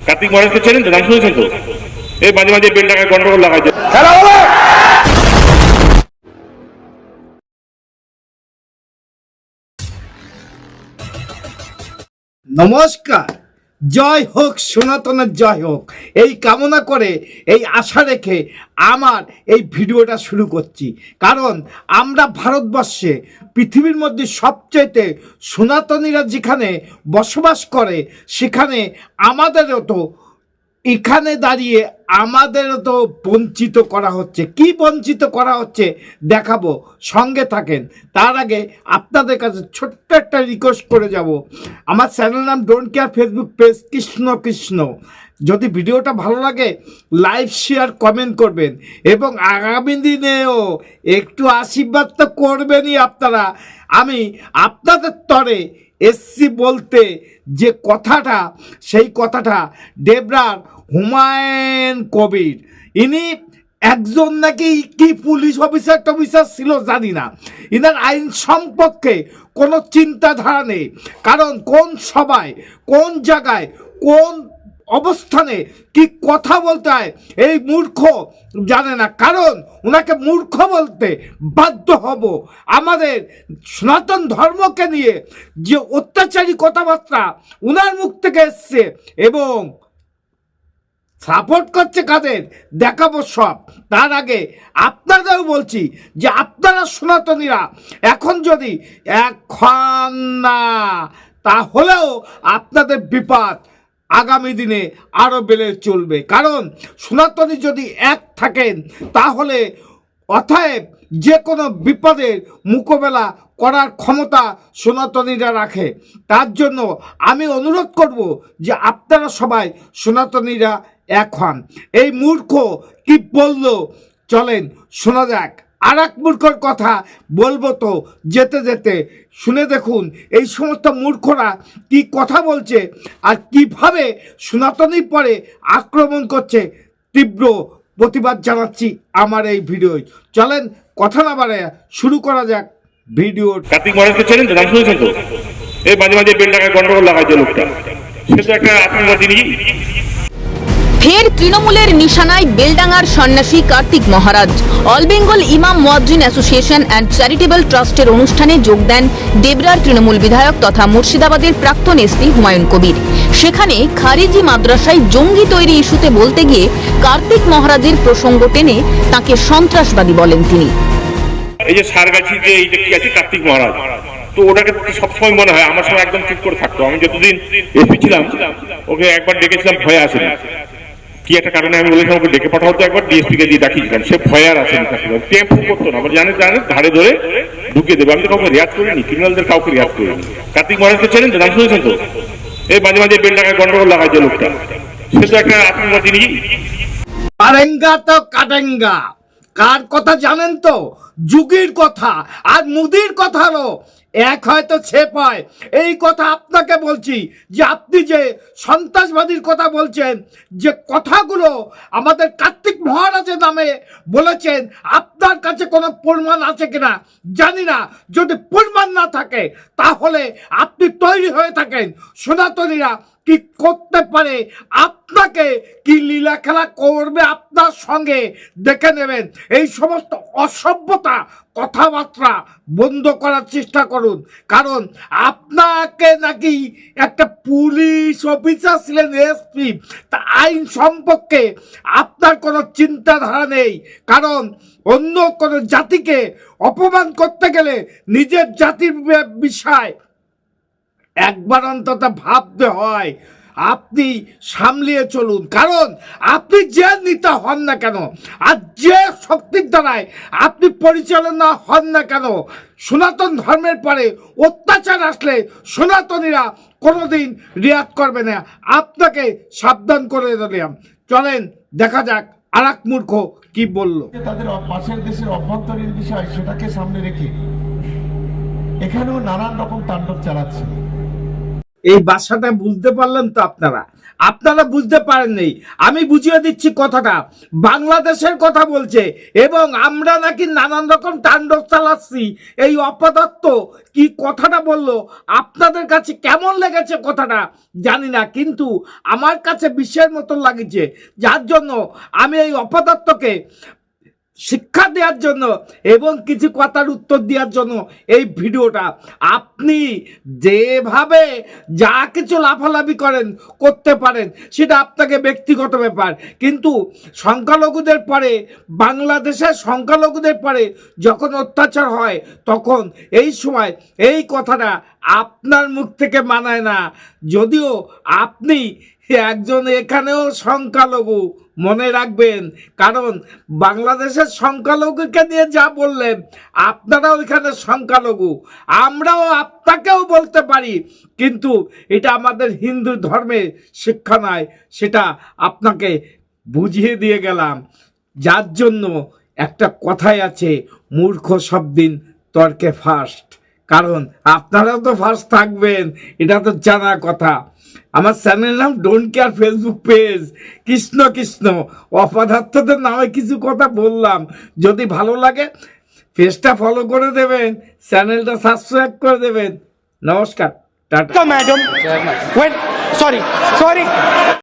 কার্তিক মহারাজকে চেনেন তো? নাম শুনেছেন তো? এই মাঝে মাঝে বেল টাকায় গন্ডগোল লাগাইছে। নমস্কার, জয় হোক সনাতনের জয় হোক, এই কামনা করে এই আশা রেখে আমার এই ভিডিওটা শুরু করছি। কারণ আমরা ভারতবর্ষে পৃথিবীর মধ্যে সবচেয়ে সনাতনীরা যেখানে বসবাস করে সেখানে আমাদেরও তো এখানে দাঁড়িয়ে আমাদেরও তো বঞ্চিত করা হচ্ছে। কি বঞ্চিত করা হচ্ছে দেখাবো, সঙ্গে থাকেন। তার আগে আপনাদের কাছে ছোট্ট একটা রিকোয়েস্ট করে যাব। আমার চ্যানেল নাম don't care, Facebook page Krishna Krishna. যদি ভিডিওটা ভালো লাগে লাইক শেয়ার কমেন্ট করবেন এবং আগামী দিনেও একটু আশীর্বাদ তো করবেনই আপনারা। আমি আপনাদের তরে এসছি বলতে যে কথাটা, সেই কথাটা ডেবরার হুমায়ুন কবির, ইনি একজন নাকি কি পুলিশ অফিসার টফিসার ছিল জানি না, ইনার আইন সম্পর্কে কোনো চিন্তাধারা নেই। কারণ কোন সভায়, কোন জায়গায়, কোন অবস্থানে কি কথা বলতে হয় এই মূর্খ জানে না। কারণ ওনাকে মূর্খ বলতে বাধ্য হব। আমাদের সনাতন ধর্মকে নিয়ে যে অত্যাচারী কথাবার্তা ওনার মুখ থেকে এসছে এবং সাপোর্ট করছে কাদের দেখাবো সব। তার আগে আপনাদেরও বলছি যে আপনারা সনাতনীরা এখন যদি এখন না, তাহলেও আপনাদের বিপদ আগামী দিনে আরও বেড়ে চলবে। কারণ সনাতনী যদি এক থাকেন তাহলে অতএব যে কোনো বিপদের মোকাবেলা করার ক্ষমতা সনাতনীরা রাখে। তার জন্য আমি অনুরোধ করব যে আপনারা সবাই সনাতনীরা এক হন। এই মূর্খ কি বলল চলেন শোনা যাক। আর এক মূর্খর কথা বলবো তো যেতে যেতে শুনে দেখুন এই সমস্ত মূর্খরা কি কথা বলছে আর কিভাবে সনাতনীর পরে আক্রমণ করছে। তীব্র প্রতিবাদ জানাচ্ছি আমার এই ভিডিও। চলেন কথা না বাড়ায় শুরু করা যাক ভিডিও। কার্তিক মহারাজকে চেনেন তো? নাম শুনেছেন তো? এই মাঝে মাঝে বেল টাকায় গন্ডগোল লাগাইছে লোকটা। সে তো একটা আতঙ্কবাদী নাকি। ফের তৃণমূলের নিশানায় বেলডাঙ্গার সন্ন্যাসী কার্তিক মহারাজ। অল বেঙ্গল ইমাম মুয়াজ্জিন অ্যাসোসিয়েশন অ্যান্ড চ্যারিটেবল ট্রাস্টের অনুষ্ঠানে যোগ দেন ডেবরার তৃণমূল বিধায়ক তথা মুর্শিদাবাদের প্রাক্তন এসপি হুমায়ুন কবির। সেখানে খারিজি মাদ্রাসায় জঙ্গি তৈরি ইস্যুতে বলতে গিয়ে কার্তিক মহারাজের প্রসঙ্গ টেনে তাকে সন্ত্রাসবাদী বলেন তিনি। এই যে সারগাছি যে এইটা কি আছে কার্তিক মহারাজ, তো ওটাকে সবসময় মনে হয় আমার সময় একদম চুপ করে থাকতো। আমি যতদিন এসপি ছিলাম ওকে একবার ডেকেছিলাম, ভয়ে আসেনি। কি একটা কারণে আমি বলেছিলাম ওকে ডেকে পাঠাও, তো একবার ডিএসপি কে দিয়ে ডাকিয়েছিলাম, সে ভয়ে আর আসেনি। টেম্পু করতো না, জানে ধারে ধরে ঢুকিয়ে দেবে। আমি তো কাউকে রেয়াজ করিনি, ক্রিমিনালদের কাউকে রেয়াজ করিনি। কার্তিক মহারাজকে চেনেন তো? নাম শুনেছেন তো? এই মাঝে মাঝে বেল টাকায় গন্ডগোল লাগাইছে লোকটা। সে তো একটা আতঙ্কবাদী নাকি। পারেঙ্গা তো কাটেঙ্গা, কার কথা জানেন তো? যুগের কথা আর মুদির কথা হলো এক, হয়তো ছেপ হয়। এই কথা আপনাকে বলছি যে আপনি যে সন্ত্রাসবাদীর কথা বলছেন, যে কথাগুলো আমাদের কার্তিক মহারাজের নামে বলেছেন, আপনার কাছে কোনো প্রমাণ আছে কিনা জানি না। যদি প্রমাণ না থাকে তাহলে আপনি তৈরি হয়ে থাকেন সনাতনীরা কি করতে পারে, আপনাকে কি লীলা খেলা করবে আপনার সঙ্গে দেখে নেবেন। এই সমস্ত অসভ্যতা কথাবার্তা বন্ধ করার চেষ্টা করুন। কারণ আপনাকে নাকি একটা পুলিশ অফিসার ছিলেন, এসপি, তা আইন সম্পর্কে আপনার কোনো চিন্তাধারা নেই। কারণ অন্য কোনো জাতিকে অপমান করতে গেলে নিজের জাতির বিষয় একবার অন্তত ভাবতে হয়। আপনি সামলিয়ে চলুন। কারণ আপনি যে নেতা হন না কেন আর যে শক্তির দ্বারায় আপনি পরিচালনা হন না কেন, সনাতন ধর্মের পরে অত্যাচার আসলে সনাতনীরা কোনোদিন রিয়াক্ট করবে না। আপনাকে সাবধান করে দিলাম। চলেন দেখা যাক আর এক মূর্খ কি বলল। তাদের পাশের দেশের অভ্যন্তরীণ বিষয় সেটাকে সামনে রেখে এখানেও নানান রকম তাণ্ডব চালাচ্ছে। এই ভাষাটা বুঝতে পারলেন তো আপনারা? আপনারা বুঝতে পারেননি, আমি বুঝিয়ে দিচ্ছি কথাটা। বাংলাদেশের কথা বলছে এবং আমরা নাকি নানান রকম তাণ্ডব চালাচ্ছি। এই অপদার্থ কি কথাটা বললো, আপনাদের কাছে কেমন লেগেছে কথাটা জানি না, কিন্তু আমার কাছে বিশ্বের মতন লাগছে। যার জন্য আমি এই অপদার্থকে শিক্ষা দেওয়ার জন্য এবং কিছু কথার উত্তর দেওয়ার জন্য এই ভিডিওটা। আপনি যেভাবে যা কিছু লাফালাফি করেন করতে পারেন, সেটা আপনাকে ব্যক্তিগত ব্যাপার, কিন্তু সংখ্যালঘুদের পরে, বাংলাদেশের সংখ্যালঘুদের পরে যখন অত্যাচার হয় তখন এই সময় এই কথাটা আপনার মুখ থেকে মানায় না। যদিও আপনি একজন এখানেও সংখ্যালঘু, মনে রাখবেন, কারণ বাংলাদেশের সংখ্যালঘুকে নিয়ে যা বললেন, আপনারাও এখানে সংখ্যালঘু, আমরাও আপনাকেও বলতে পারি, কিন্তু এটা আমাদের হিন্দু ধর্মের শিক্ষা নয়, সেটা আপনাকে বুঝিয়ে দিয়ে গেলাম। যার জন্য একটা কথাই আছে, মূর্খ সব দিন তর্কে ফার্স্ট, কারণ আপনারাও তো ফার্স্ট থাকবেন, এটা তো জানা কথা। আমার চ্যানেল নাম don't care Facebook page, Krishna Krishna অপদার্থদের নামে কিছু কথা বললাম। যদি ভালো লাগে পেজটা ফলো করে দেবেন, চ্যানেলটা সাবস্ক্রাইব করে দেবেন। নমস্কার, টাটা। Madam, when sorry.